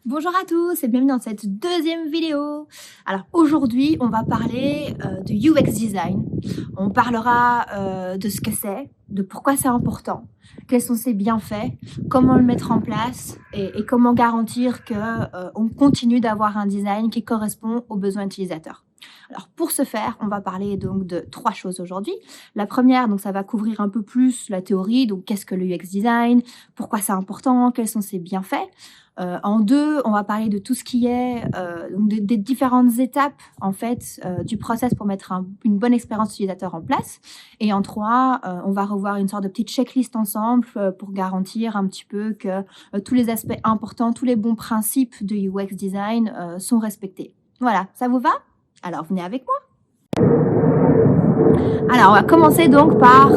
Bonjour à tous et bienvenue dans cette deuxième vidéo. Alors aujourd'hui, on va parler de UX design. On parlera de ce que c'est, de pourquoi c'est important, quels sont ses bienfaits, comment le mettre en place et comment garantir que on continue d'avoir un design qui correspond aux besoins utilisateurs. Alors pour ce faire, on va parler donc de 3 choses aujourd'hui. La première, donc ça va couvrir un peu plus la théorie, donc qu'est-ce que le UX design, pourquoi c'est important, quels sont ses bienfaits. En 2, on va parler de tout ce qui est donc des différentes étapes en fait du process pour mettre une bonne expérience utilisateur en place. Et en 3, on va revoir une sorte de petite checklist ensemble pour garantir un petit peu que tous les aspects importants, tous les bons principes de UX design sont respectés. Voilà, ça vous va? Alors venez avec moi. Alors on va commencer donc par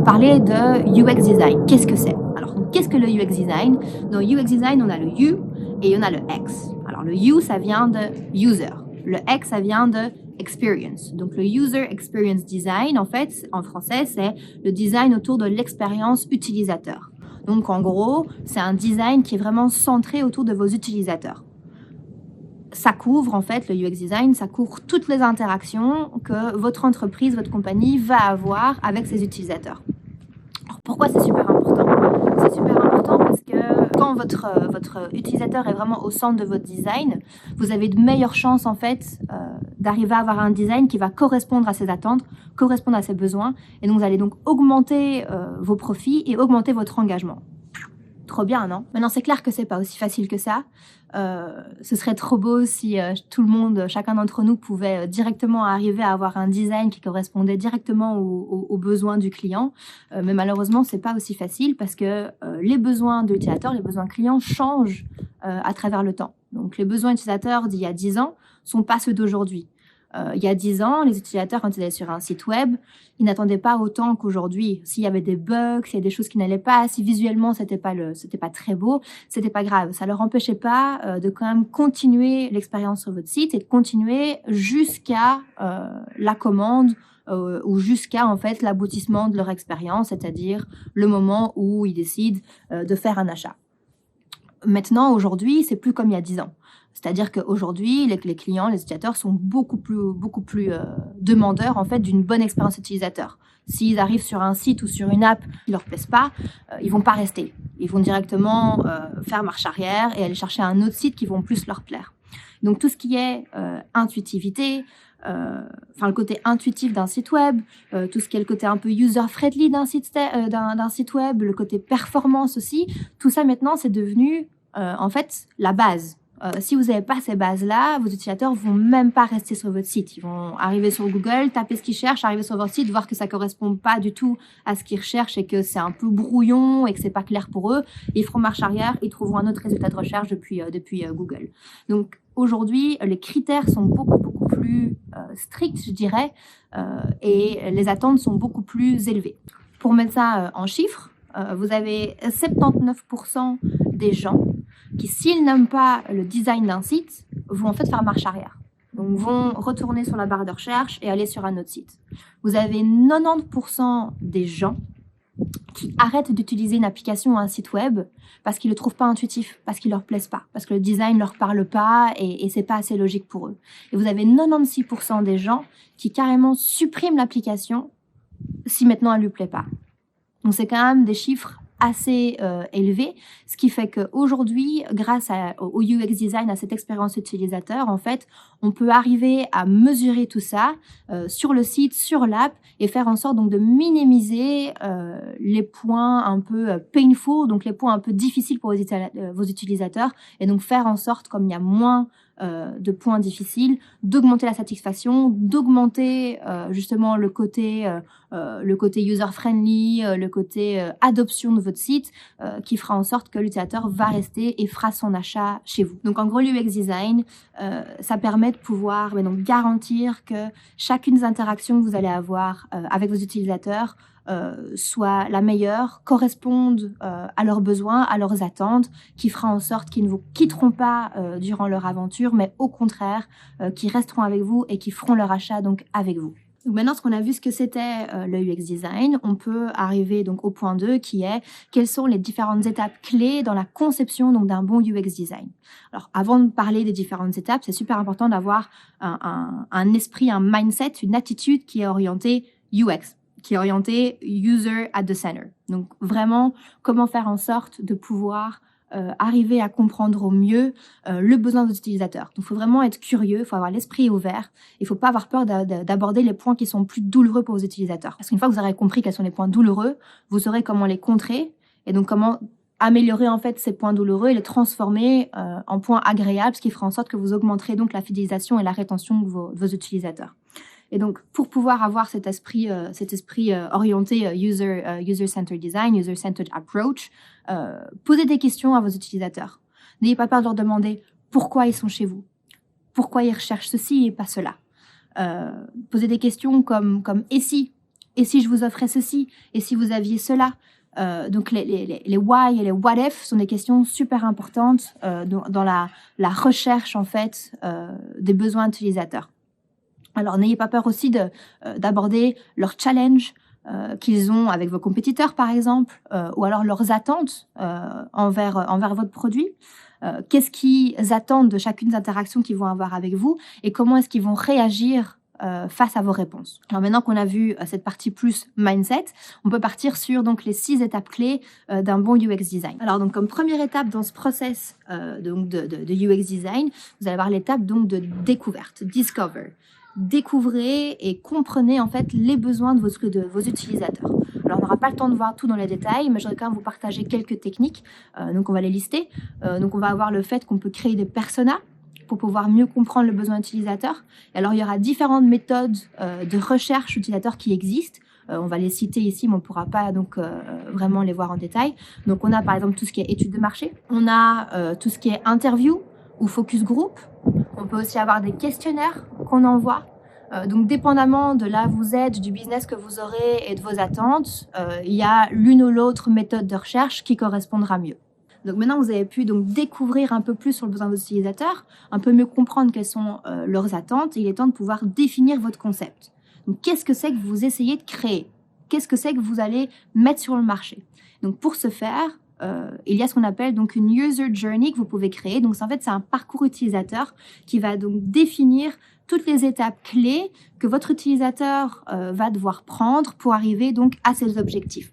parler de UX design. Qu'est-ce que c'est? Alors qu'est-ce que le UX design? Dans UX design, on a le U et on a le X. Alors le U, ça vient de user. Le X, ça vient de experience. Donc le user experience design, en fait, en français, c'est le design autour de l'expérience utilisateur. Donc en gros, c'est un design qui est vraiment centré autour de vos utilisateurs. Ça couvre, en fait, le UX design, ça couvre toutes les interactions que votre entreprise, votre compagnie va avoir avec ses utilisateurs. Alors, pourquoi c'est super important? C'est super important parce que quand votre utilisateur est vraiment au centre de votre design, vous avez de meilleures chances, en fait, d'arriver à avoir un design qui va correspondre à ses attentes, correspondre à ses besoins. Et donc, vous allez donc augmenter vos profits et augmenter votre engagement. Trop bien, non? Maintenant, c'est clair que c'est pas aussi facile que ça. Ce serait trop beau si tout le monde, chacun d'entre nous, pouvait directement arriver à avoir un design qui correspondait directement aux besoins du client. Mais malheureusement, c'est pas aussi facile parce que les besoins de l'utilisateur, les besoins clients changent à travers le temps. Donc, les besoins utilisateurs d'il y a 10 ans sont pas ceux d'aujourd'hui. Il y a 10 ans, les utilisateurs, quand ils allaient sur un site web, ils n'attendaient pas autant qu'aujourd'hui. S'il y avait des bugs, s'il y a des choses qui n'allaient pas, si visuellement c'était pas très beau, c'était pas grave. Ça leur empêchait pas de quand même continuer l'expérience sur votre site et de continuer jusqu'à la commande ou jusqu'à en fait l'aboutissement de leur expérience, c'est-à-dire le moment où ils décident de faire un achat. Maintenant, aujourd'hui, c'est plus comme il y a 10 ans. C'est-à-dire qu'aujourd'hui, les clients, les utilisateurs sont beaucoup plus demandeurs en fait d'une bonne expérience utilisateur. S'ils arrivent sur un site ou sur une app qui leur plaise pas, ils vont pas rester. Ils vont directement faire marche arrière et aller chercher un autre site qui vont plus leur plaire. Donc tout ce qui est intuitivité, le côté intuitif d'un site web, tout ce qui est le côté un peu user-friendly d'un site web, le côté performance aussi, tout ça maintenant c'est devenu en fait la base. Si vous n'avez pas ces bases-là, vos utilisateurs vont même pas rester sur votre site. Ils vont arriver sur Google, taper ce qu'ils cherchent, arriver sur votre site, voir que ça correspond pas du tout à ce qu'ils recherchent et que c'est un peu brouillon et que c'est pas clair pour eux. Ils feront marche arrière, ils trouveront un autre résultat de recherche depuis Google. Donc aujourd'hui, les critères sont beaucoup plus stricts, je dirais, et les attentes sont beaucoup plus élevées. Pour mettre ça en chiffres, vous avez 79% des gens qui, s'ils n'aiment pas le design d'un site, vont en fait faire marche arrière. Donc, vont retourner sur la barre de recherche et aller sur un autre site. Vous avez 90% des gens qui arrêtent d'utiliser une application ou un site web parce qu'ils le trouvent pas intuitif, parce qu'il leur plaise pas, parce que le design leur parle pas et c'est pas assez logique pour eux. Et vous avez 96% des gens qui carrément suppriment l'application si maintenant elle lui plaît pas. Donc, c'est quand même des chiffres assez élevés, ce qui fait qu'aujourd'hui, grâce au UX design, à cette expérience utilisateur, en fait, on peut arriver à mesurer tout ça sur le site, sur l'app, et faire en sorte donc de minimiser les points un peu painful, donc les points un peu difficiles pour vos utilisateurs, et donc faire en sorte, comme il y a moins de points difficiles, d'augmenter la satisfaction, d'augmenter justement le côté user-friendly, le côté adoption de votre site, qui fera en sorte que l'utilisateur va rester et fera son achat chez vous. Donc en gros, l'UX design, ça permet de pouvoir donc garantir que chacune des interactions que vous allez avoir avec vos utilisateurs soit la meilleure, corresponde à leurs besoins, à leurs attentes, qui fera en sorte qu'ils ne vous quitteront pas durant leur aventure, mais au contraire, qui resteront avec vous et qui feront leur achat donc avec vous. Donc maintenant, ce qu'on a vu ce que c'était le UX design, on peut arriver donc au point 2 qui est quelles sont les différentes étapes clés dans la conception donc d'un bon UX design. Alors avant de parler des différentes étapes, c'est super important d'avoir un esprit, un mindset, une attitude qui est orientée UX, qui est orientée User at the Center. Donc vraiment, comment faire en sorte de pouvoir arriver à comprendre au mieux le besoin des utilisateurs. Donc, il faut vraiment être curieux, il faut avoir l'esprit ouvert, il ne faut pas avoir peur d'aborder les points qui sont plus douloureux pour vos utilisateurs. Parce qu'une fois que vous aurez compris quels sont les points douloureux, vous saurez comment les contrer et donc comment améliorer en fait ces points douloureux et les transformer en points agréables, ce qui fera en sorte que vous augmenterez donc la fidélisation et la rétention de vos utilisateurs. Et donc, pour pouvoir avoir cet esprit orienté user-centered design, user-centered approach, posez des questions à vos utilisateurs. N'ayez pas peur de leur demander pourquoi ils sont chez vous, pourquoi ils recherchent ceci et pas cela. Posez des questions comme et si je vous offrais ceci, et si vous aviez cela. Donc les why et les what if sont des questions super importantes dans la recherche en fait des besoins utilisateurs. Alors, n'ayez pas peur aussi d'aborder leurs challenges qu'ils ont avec vos compétiteurs, par exemple, ou alors leurs attentes envers votre produit. Qu'est-ce qu'ils attendent de chacune des interactions qu'ils vont avoir avec vous et comment est-ce qu'ils vont réagir face à vos réponses. Alors maintenant qu'on a vu cette partie plus mindset, on peut partir sur donc les 6 étapes clés d'un bon UX design. Alors donc comme première étape dans ce process donc de UX design, vous allez avoir l'étape donc de découverte, discover. Découvrez et comprenez en fait les besoins de vos utilisateurs. Alors on n'aura pas le temps de voir tout dans les détails, mais je voudrais quand même vous partager quelques techniques. Donc on va les lister. Donc on va avoir le fait qu'on peut créer des personas pour pouvoir mieux comprendre le besoin utilisateur. Et alors il y aura différentes méthodes de recherche utilisateur qui existent. On va les citer ici, mais on ne pourra pas donc vraiment les voir en détail. Donc on a par exemple tout ce qui est études de marché. On a tout ce qui est interview ou focus group. On peut aussi avoir des questionnaires qu'on envoie. Donc, dépendamment de là où vous êtes, du business que vous aurez et de vos attentes, il y a l'une ou l'autre méthode de recherche qui correspondra mieux. Donc maintenant, vous avez pu donc découvrir un peu plus sur le besoin de vos utilisateurs, un peu mieux comprendre quelles sont leurs attentes, et il est temps de pouvoir définir votre concept. Donc, qu'est-ce que c'est que vous essayez de créer? Qu'est-ce que c'est que vous allez mettre sur le marché? Donc, pour ce faire, il y a ce qu'on appelle donc une user journey que vous pouvez créer. Donc, en fait, c'est un parcours utilisateur qui va donc définir toutes les étapes clés que votre utilisateur va devoir prendre pour arriver donc à ses objectifs.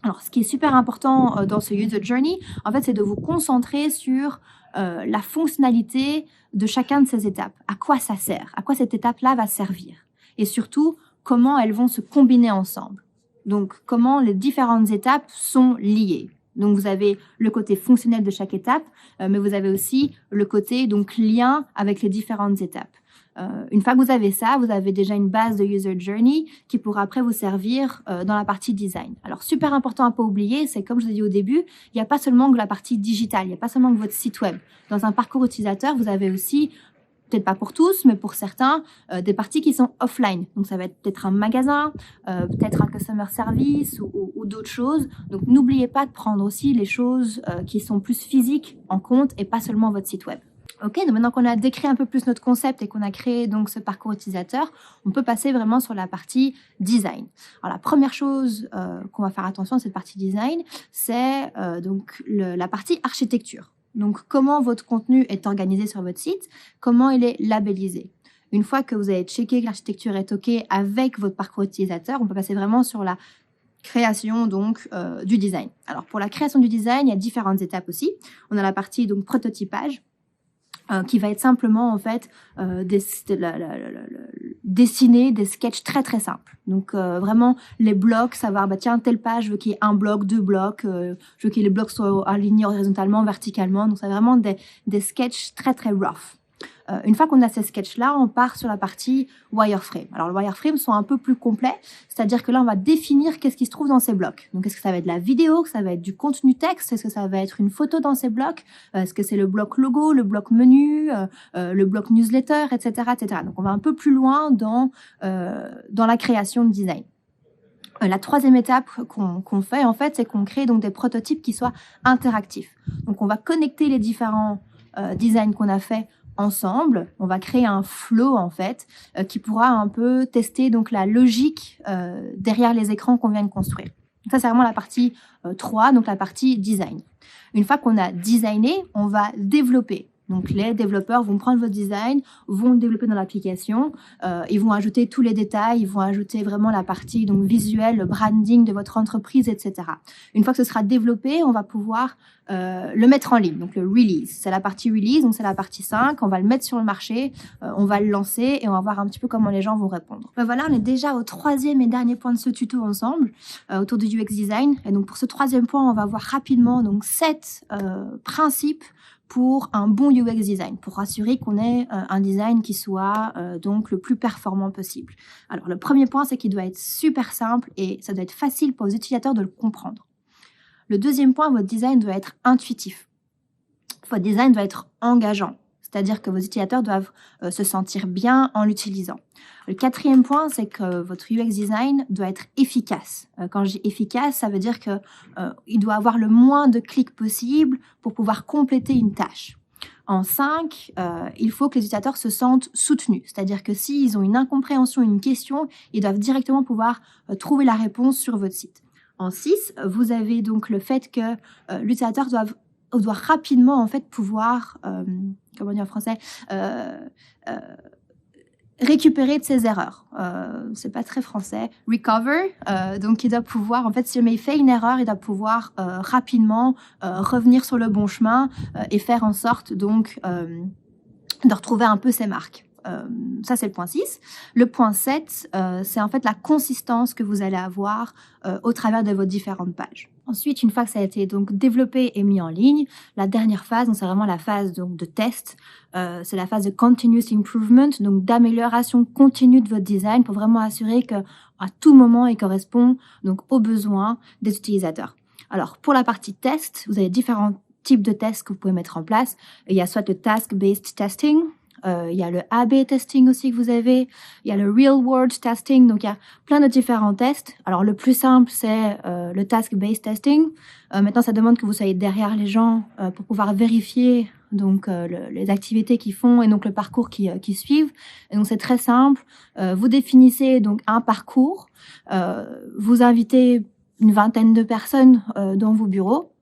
Alors, ce qui est super important dans ce user journey, en fait, c'est de vous concentrer sur la fonctionnalité de chacun de ces étapes. À quoi ça sert? À quoi cette étape-là va servir? Et surtout, comment elles vont se combiner ensemble. Donc, comment les différentes étapes sont liées. Donc, vous avez le côté fonctionnel de chaque étape, mais vous avez aussi le côté donc lien avec les différentes étapes. Une fois que vous avez ça, vous avez déjà une base de user journey qui pourra après vous servir dans la partie design. Alors, super important à ne pas oublier, c'est comme je vous ai dit au début, il n'y a pas seulement que la partie digitale, il n'y a pas seulement que votre site web. Dans un parcours utilisateur, vous avez aussi, peut-être pas pour tous, mais pour certains, des parties qui sont offline. Donc, ça va être peut-être un magasin, peut-être un customer service ou d'autres choses. Donc, n'oubliez pas de prendre aussi les choses qui sont plus physiques en compte et pas seulement votre site web. Ok, donc maintenant qu'on a décrit un peu plus notre concept et qu'on a créé donc ce parcours utilisateur, on peut passer vraiment sur la partie design. Alors la première chose qu'on va faire attention à cette partie design, c'est donc la partie architecture. Donc comment votre contenu est organisé sur votre site, comment il est labellisé. Une fois que vous avez checké que l'architecture est ok avec votre parcours utilisateur, on peut passer vraiment sur la création donc du design. Alors pour la création du design, il y a différentes étapes aussi. On a la partie donc prototypage. Qui va être simplement en fait dessiner des sketchs très très simples. Donc vraiment les blocs, savoir tiens telle page je veux qu'il y ait un bloc, 2 blocs, je veux que les blocs soient alignés horizontalement, verticalement. Donc c'est vraiment des sketchs très très rough. Une fois qu'on a ces sketchs-là, on part sur la partie wireframe. Alors, le wireframe sont un peu plus complets, c'est-à-dire que là, on va définir qu'est-ce qui se trouve dans ces blocs. Donc, est-ce que ça va être de la vidéo, que ça va être du contenu texte, est-ce que ça va être une photo dans ces blocs, est-ce que c'est le bloc logo, le bloc menu, le bloc newsletter, etc., etc. Donc, on va un peu plus loin dans la création de design. La troisième étape qu'on fait, en fait, c'est qu'on crée donc des prototypes qui soient interactifs. Donc, on va connecter les différents designs qu'on a fait ensemble, on va créer un flow en fait qui pourra un peu tester donc la logique derrière les écrans qu'on vient de construire. Donc ça, c'est vraiment la partie 3, donc la partie design. Une fois qu'on a designé, on va développer. Donc les développeurs vont prendre votre design, vont le développer dans l'application, ils vont ajouter tous les détails, ils vont ajouter vraiment la partie donc visuelle, le branding de votre entreprise, etc. Une fois que ce sera développé, on va pouvoir le mettre en ligne, donc le release. C'est la partie release, donc c'est la partie 5, on va le mettre sur le marché, on va le lancer et on va voir un petit peu comment les gens vont répondre. Ben voilà, on est déjà au 3e et dernier point de ce tuto ensemble, autour du UX design. Et donc pour ce 3e point, on va voir rapidement donc 7 principes pour un bon UX design, pour assurer qu'on ait un design qui soit donc le plus performant possible. Alors le premier point, c'est qu'il doit être super simple et ça doit être facile pour les utilisateurs de le comprendre. Le deuxième point, votre design doit être intuitif. Votre design doit être engageant, c'est-à-dire que vos utilisateurs doivent se sentir bien en l'utilisant. Le 4e point, c'est que votre UX design doit être efficace. Quand je dis efficace, ça veut dire que il doit avoir le moins de clics possible pour pouvoir compléter une tâche. En 5, il faut que les utilisateurs se sentent soutenus, c'est-à-dire que s'ils ont une incompréhension, une question, ils doivent directement pouvoir trouver la réponse sur votre site. En 6, vous avez donc le fait que l'utilisateur doit rapidement en fait pouvoir, comment dire en français, récupérer de ses erreurs. C'est pas très français. Recover. Donc, il doit pouvoir, en fait, si jamais il fait une erreur, il doit pouvoir rapidement revenir sur le bon chemin et faire en sorte donc de retrouver un peu ses marques. Ça, c'est le point 6. Le point 7, c'est en fait la consistance que vous allez avoir au travers de vos différentes pages. Ensuite, une fois que ça a été donc développé et mis en ligne, la dernière phase, c'est vraiment la phase donc de test. C'est la phase de continuous improvement, donc d'amélioration continue de votre design pour vraiment assurer que à tout moment, il correspond donc aux besoins des utilisateurs. Alors, pour la partie test, vous avez différents types de tests que vous pouvez mettre en place. Il y a soit le task-based testing, il y a le A/B testing aussi que vous avez, il y a le real world testing, donc il y a plein de différents tests. Alors le plus simple c'est le task-based testing. Maintenant ça demande que vous soyez derrière les gens pour pouvoir vérifier donc les activités qu'ils font et donc le parcours qui suivent. Et donc c'est très simple. Vous définissez donc un parcours, vous invitez une vingtaine de personnes dans vos bureaux.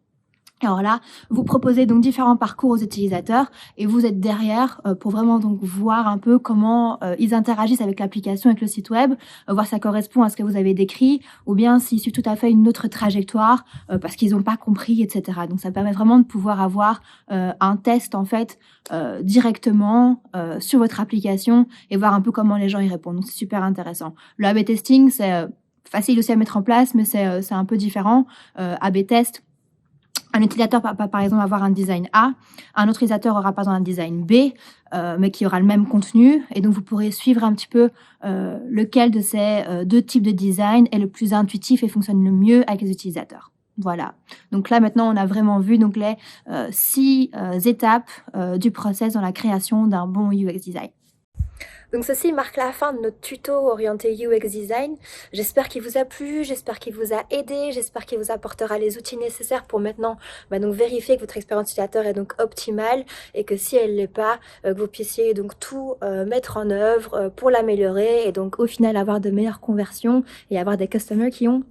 Alors là, vous proposez donc différents parcours aux utilisateurs et vous êtes derrière pour vraiment donc voir un peu comment ils interagissent avec l'application, avec le site web, voir si ça correspond à ce que vous avez décrit ou bien s'ils suivent tout à fait une autre trajectoire parce qu'ils n'ont pas compris, etc. Donc ça permet vraiment de pouvoir avoir un test en fait directement sur votre application et voir un peu comment les gens y répondent. Donc c'est super intéressant. Le A/B testing, c'est facile aussi à mettre en place, mais c'est un peu différent. A/B test. Un utilisateur va par exemple avoir un design A, un autre utilisateur aura par exemple un design B, mais qui aura le même contenu. Et donc, vous pourrez suivre un petit peu lequel de ces deux types de design est le plus intuitif et fonctionne le mieux avec les utilisateurs. Voilà. Donc là, maintenant, on a vraiment vu donc les 6 étapes du process dans la création d'un bon UX design. Donc ceci marque la fin de notre tuto orienté UX Design. J'espère qu'il vous a plu, j'espère qu'il vous a aidé, j'espère qu'il vous apportera les outils nécessaires pour maintenant donc vérifier que votre expérience utilisateur est donc optimale et que si elle ne l'est pas, que vous puissiez donc tout mettre en œuvre pour l'améliorer et donc au final avoir de meilleures conversions et avoir des customers qui ont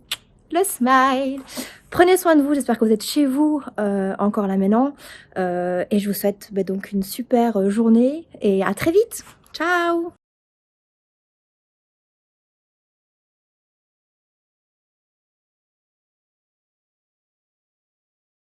le smile. Prenez soin de vous, j'espère que vous êtes chez vous encore là maintenant et je vous souhaite donc une super journée et à très vite. Ciao!